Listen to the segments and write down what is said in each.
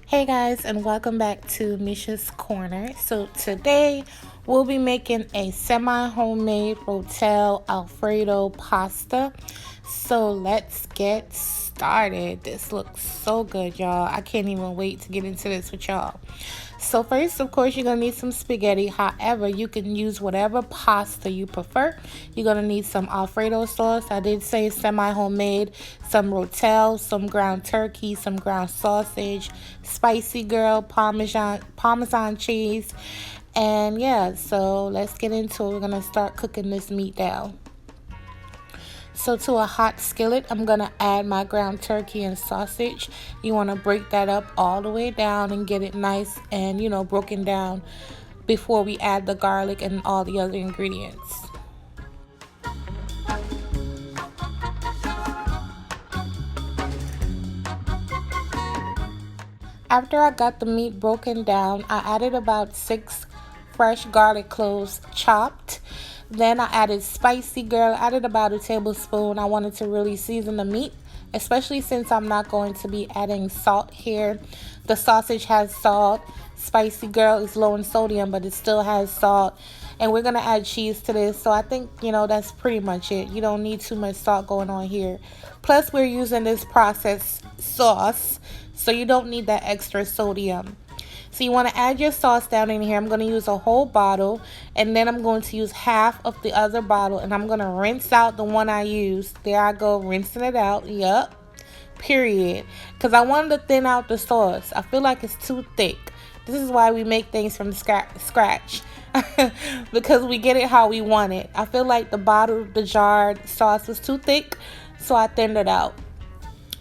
Hey guys, and welcome back to Misha's Corner. So today we'll be making a semi-homemade Rotel Alfredo pasta. So let's get started. This looks so good, y'all. I can't even wait to get into this with y'all. So first, of course, you're going to need some spaghetti. However, you can use whatever pasta you prefer. You're going to need some Alfredo sauce. I did say semi-homemade. Some Rotel, some ground turkey, some ground sausage, spicy girl, Parmesan cheese. And yeah, so let's get into it. We're going to start cooking this meat down. So to a hot skillet, I'm going to add my ground turkey and sausage. You want to break that up all the way down and get it nice and, broken down before we add the garlic and all the other ingredients. After I got the meat broken down, I added about 6 fresh garlic cloves chopped. Then I added spicy girl, added about a tablespoon. I wanted to really season the meat, especially since I'm not going to be adding salt here. The sausage has salt. Spicy girl is low in sodium, but it still has salt. And we're going to add cheese to this. So I think, that's pretty much it. You don't need too much salt going on here. Plus, we're using this processed sauce, so you don't need that extra sodium. So you want to add your sauce down in here. I'm going to use a whole bottle, and then I'm going to use half of the other bottle, and I'm going to rinse out the one I used. There I go, rinsing it out. Yup. Period. Because I wanted to thin out the sauce. I feel like it's too thick. This is why we make things from scratch. Because we get it how we want it. I feel like the jarred sauce was too thick, so I thinned it out.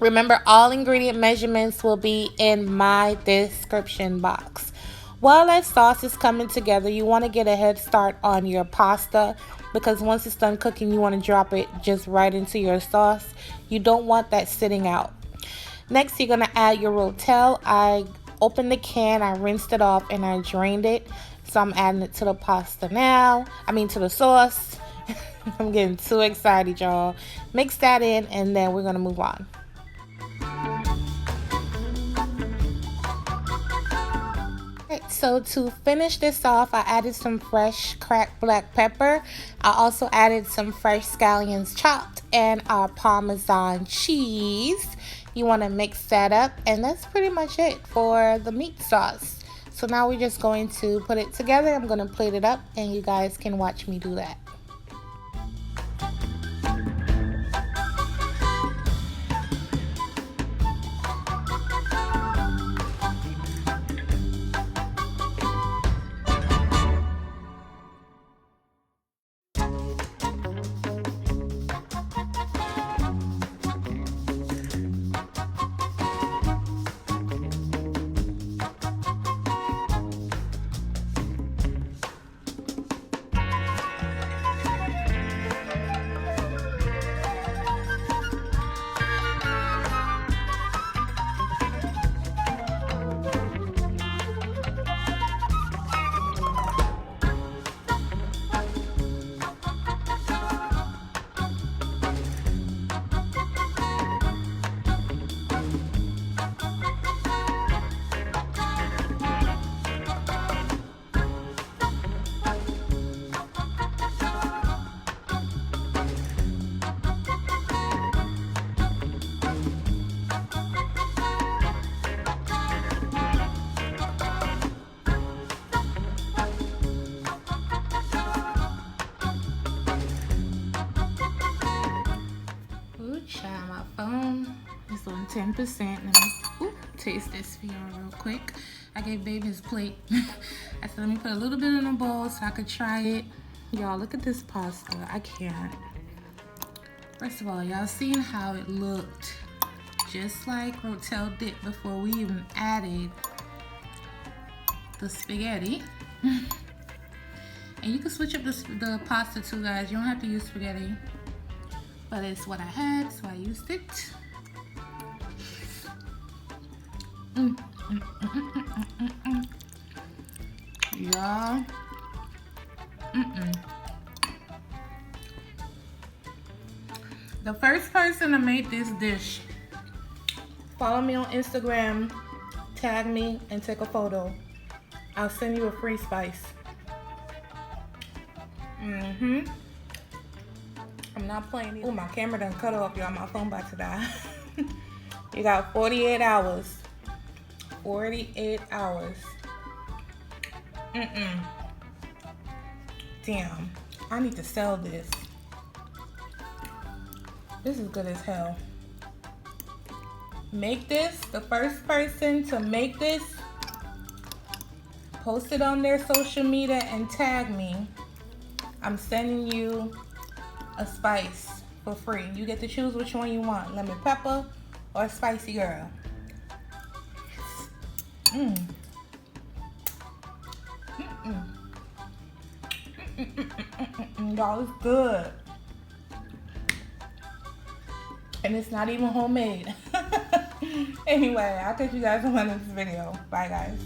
Remember, all ingredient measurements will be in my description box. While that sauce is coming together, you want to get a head start on your pasta, because once it's done cooking, you want to drop it just right into your sauce. You don't want that sitting out. Next, you're going to add your Rotel. I opened the can, I rinsed it off, and I drained it. So I'm adding it to the pasta now. To the sauce. I'm getting too excited, y'all. Mix that in, and then we're going to move on. So to finish this off, I added some fresh cracked black pepper. I also added some fresh scallions chopped and our Parmesan cheese. You want to mix that up, and that's pretty much it for the meat sauce. So now we're just going to put it together. I'm going to plate it up, and you guys can watch me do that. My phone is on 10%. Let me taste this for y'all real quick. I gave baby his plate. I said, let me put a little bit in a bowl so I could try it. Y'all, look at this pasta. I can't. First of all, y'all seen how it looked just like Rotel dip before we even added the spaghetti. And you can switch up the pasta too, guys. You don't have to use spaghetti. But it's what I had, so I used it. Y'all. The first person to make this dish, follow me on Instagram, tag me and take a photo, I'll send you a free spice. I'm not playing. Oh, my camera done cut off, y'all. My phone about to die. You got 48 hours. 48 hours. Damn. I need to sell this. This is good as hell. Make this. The first person to make this, post it on their social media and tag me. I'm sending you a spice for free. You get to choose which one you want. Lemon pepper or spicy girl. Y'all, it's good. And it's not even homemade. Anyway, I'll catch you guys in my next video. Bye, guys.